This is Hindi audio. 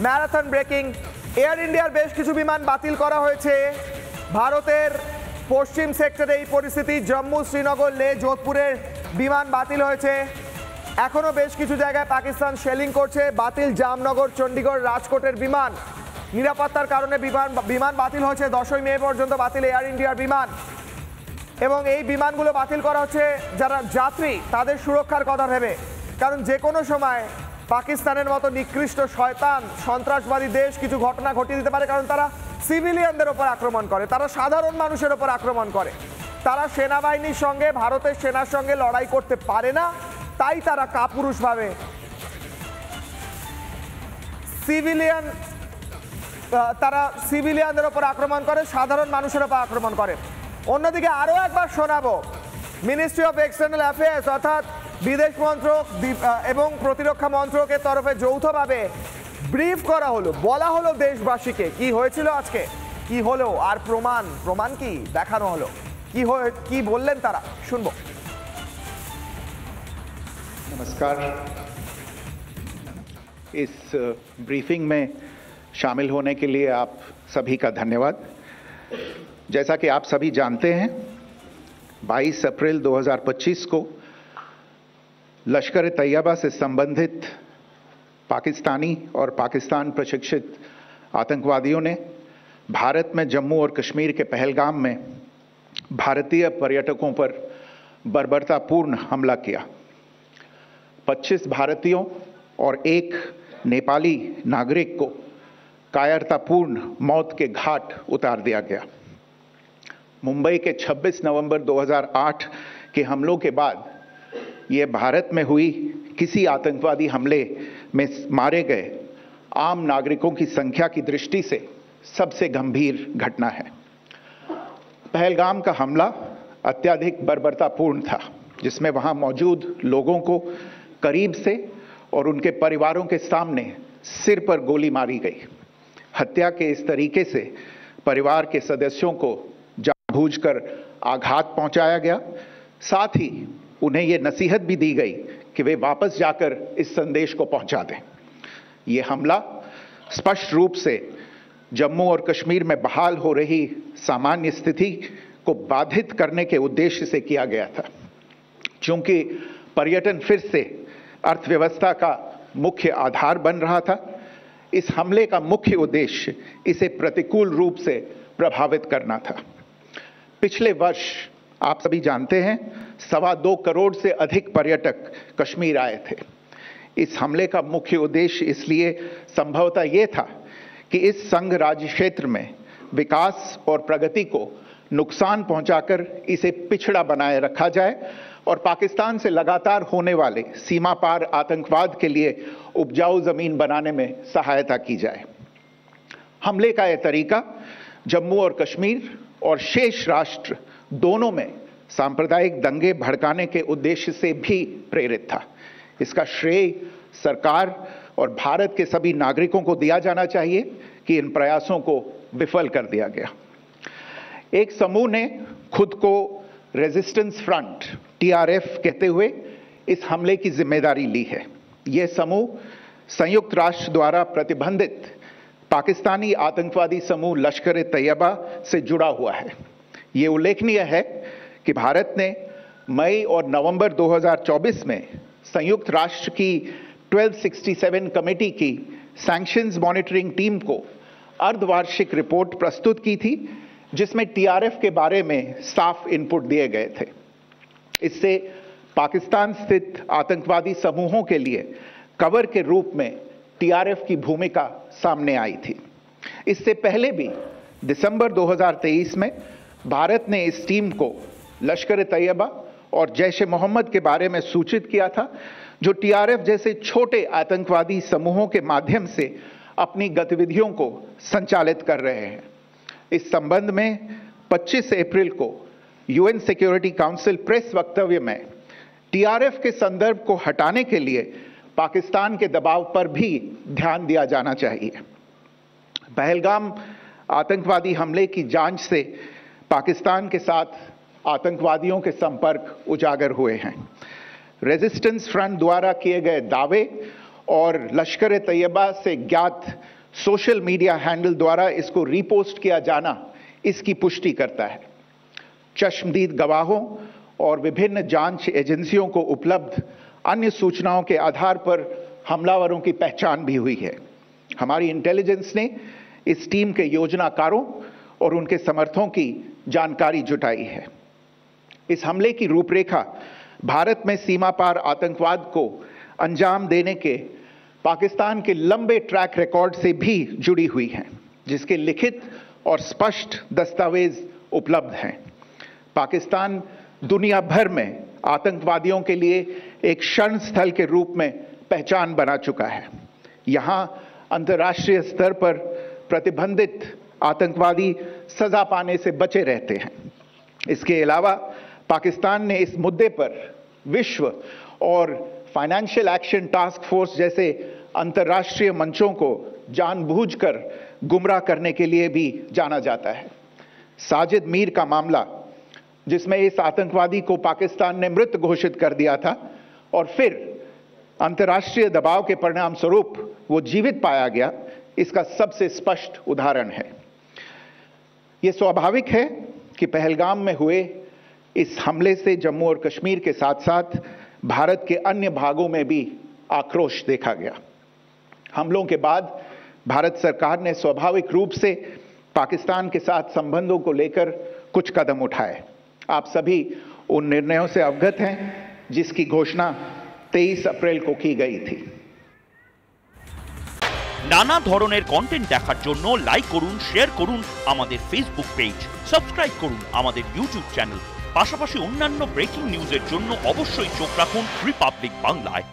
Marathon breaking. এয়ার ইন্ডিয়ার বেশ কিছু বিমান বাতিল করা হয়েছে। ভারতের পশ্চিম সেক্টরে এই পরিস্থিতি, জম্মু, শ্রীনগর, লে, যোধপুরের বিমান বাতিল হয়েছে। এখনো বেশ কিছু জায়গায় পাকিস্তান শেলিং করছে। বাতিল জামনগর, চণ্ডীগড়, রাজকোটের বিমান। নিরাপত্তার কারণে বিমান বাতিল হয়েছে। 10ই মে পর্যন্ত বাতিল এয়ার ইন্ডিয়ার বিমান, এবং এই বিমানগুলো বাতিল করা হচ্ছে যারা যাত্রী তাদের সুরক্ষার কথা ভেবে। কারণ যে কোনো সময় পাকিস্তানের মতো নিকৃষ্ট শয়তান সন্ত্রাসবাদী দেশ কিছু ঘটনা ঘটিয়ে দিতে পারে, কারণ তারা সিভিলিয়ানদের ওপর আক্রমণ করে, তারা সাধারণ মানুষের ওপর আক্রমণ করে। তারা সেনাবাহিনীর সঙ্গে, ভারতের সেনার সঙ্গে লড়াই করতে পারে না, তাই তারা কাপুরুষভাবে সিভিলিয়ানদের ওপর আক্রমণ করে, সাধারণ মানুষের ওপর আক্রমণ করে। অন্যদিকে আরও একবার শোনাবো, মিনিস্ট্রি অফ এক্সটার্নাল অ্যাফেয়ার্স অর্থাৎ বিদেশ মন্ত্রক এবং প্রতিরক্ষা মন্ত্রকের তরফে যৌথভাবে ব্রিফ করা হলো, বলা হলো দেশবাসীকে কি হয়েছিল আজকে, কি হলো, আর প্রমাণ কি দেখানো হলো, কি বললেন তারা, শুনবো। नमस्कार। इस ब्रीफिंग में शामिल होने के लिए आप सभी का धन्यवाद। जैसा कि आप सभी जानते हैं, 22 अप्रैल 2025 को लश्कर तैयबा से संबंधित पाकिस्तानी और पाकिस्तान प्रशिक्षित आतंकवादियों ने भारत में जम्मू और कश्मीर के पहलगाम में भारतीय पर्यटकों पर बर्बरतापूर्ण हमला किया। 25 भारतीयों और एक नेपाली नागरिक को कायरतापूर्ण मौत के घाट उतार दिया गया। मुंबई के 26 नवंबर 2008 के हमलों के बाद ये भारत में हुई किसी आतंकवादी हमले में मारे गए आम नागरिकों की संख्या की दृष्टि से सबसे गंभीर घटना है। पहलगाम का हमला अत्यधिक बर्बरतापूर्ण था, जिसमें वहां मौजूद लोगों को करीब से और उनके परिवारों के सामने सिर पर गोली मारी गई। हत्या के इस तरीके से परिवार के सदस्यों को जानबूझकर आघात पहुंचाया गया। साथ ही उन्हें यह नसीहत भी दी गई कि वे वापस जाकर इस संदेश को पहुंचा दें। यह हमला स्पष्ट रूप से जम्मू और कश्मीर में बहाल हो रही सामान्य स्थिति को बाधित करने के उद्देश्य से किया गया था। चूंकि पर्यटन फिर से अर्थव्यवस्था का मुख्य आधार बन रहा था, इस हमले का मुख्य उद्देश्य इसे प्रतिकूल रूप से प्रभावित करना था। पिछले वर्ष आप सभी जानते हैं 2.25 करोड़ से अधिक पर्यटक कश्मीर आए थे। इस हमले का मुख्य उद्देश्य इसलिए संभवतः यह था कि इस संघ राज्य क्षेत्र में विकास और प्रगति को नुकसान पहुंचाकर इसे पिछड़ा बनाए रखा जाए और पाकिस्तान से लगातार होने वाले सीमा पार आतंकवाद के लिए उपजाऊ जमीन बनाने में सहायता की जाए। हमले का यह तरीका जम्मू और कश्मीर और शेष राष्ट्र दोनों में सांप्रदायिक दंगे भड़काने के उद्देश्य से भी प्रेरित था। इसका श्रेय सरकार और भारत के सभी नागरिकों को दिया जाना चाहिए कि इन प्रयासों को विफल कर दिया गया। एक समूह ने खुद को रेजिस्टेंस फ्रंट TRF कहते हुए इस हमले की जिम्मेदारी ली है। यह समूह संयुक्त राष्ट्र द्वारा प्रतिबंधित पाकिस्तानी आतंकवादी समूह लश्कर तैयबा से जुड़ा हुआ है। ये उल्लेखनीय है कि भारत ने मई और नवंबर 2024 में संयुक्त राष्ट्र की 1267 कमेटी की सैंक्शंस मॉनिटरिंग टीम को अर्धवार्षिक रिपोर्ट प्रस्तुत की थी, जिसमें TRF के बारे में साफ इनपुट दिए गए थे। इससे पाकिस्तान स्थित आतंकवादी समूहों के लिए कवर के रूप में TRF की भूमिका सामने आई थी। इससे पहले भी दिसंबर 2023 में भारत ने इस टीम को लश्कर तैयबा और जैश ए मोहम्मद के बारे में सूचित किया था, जो TRF जैसे छोटे आतंकवादी समूहों के माध्यम से अपनी गतिविधियों को संचालित कर रहे हैं। इस संबंध में 25 अप्रैल को UN सिक्योरिटी काउंसिल प्रेस वक्तव्य में TRF के संदर्भ को हटाने के लिए पाकिस्तान के दबाव पर भी ध्यान दिया जाना चाहिए। पहलगाम आतंकवादी हमले की जांच से पाकिस्तान के साथ आतंकवादियों के संपर्क उजागर हुए हैं। रेजिस्टेंस फ्रंट द्वारा किए गए दावे और लश्कर तैयबा से ज्ञात सोशल मीडिया हैंडल द्वारा इसको रीपोस्ट किया जाना इसकी पुष्टि करता है। चश्मदीद गवाहों और विभिन्न जांच एजेंसियों को उपलब्ध अन्य सूचनाओं के आधार पर हमलावरों की पहचान भी हुई है। हमारी इंटेलिजेंस ने इस टीम के योजनाकारों और उनके समर्थकों की जानकारी जुटाई है। इस हमले की रूपरेखा भारत में सीमा पार आतंकवाद को अंजाम देने के पाकिस्तान के लंबे ट्रैक रिकॉर्ड से भी जुड़ी हुई है, जिसके लिखित और स्पष्ट दस्तावेज उपलब्ध हैं। पाकिस्तान दुनिया भर में आतंकवादियों के लिए एक शरण स्थल के रूप में पहचान बना चुका है। यहां अंतर्राष्ट्रीय स्तर पर प्रतिबंधित आतंकवादी सजा पाने से बचे रहते हैं। इसके अलावा पाकिस्तान ने इस मुद्दे पर विश्व और फाइनेंशियल एक्शन टास्क फोर्स जैसे अंतर्राष्ट्रीय मंचों को जानबूझकर गुमराह करने के लिए भी जाना जाता है। साजिद मीर का मामला, जिसमें इस आतंकवादी को पाकिस्तान ने मृत घोषित कर दिया था और फिर अंतर्राष्ट्रीय दबाव के परिणाम स्वरूप वो जीवित पाया गया, इसका सबसे स्पष्ट उदाहरण है। यह स्वाभाविक है कि पहलगाम में हुए इस हमले से जम्मू और कश्मीर के साथ साथ भारत के अन्य भागों में भी आक्रोश देखा गया। हमलों के बाद भारत सरकार ने स्वाभाविक रूप से पाकिस्तान के साथ संबंधों को लेकर कुछ कदम उठाए। आप सभी उन निर्णयों से अवगत हैं जिसकी घोषणा 23 अप्रैल को की गई थी। নানা ধরনের কন্টেন্ট দেখার জন্য লাইক করুন, শেয়ার করুন আমাদের ফেসবুক পেজ, সাবস্ক্রাইব করুন আমাদের ইউটিউব চ্যানেল। পাশাপাশি অন্যান্য ব্রেকিং নিউজের জন্য অবশ্যই চোখ রাখুন রিপাবলিক বাংলায়।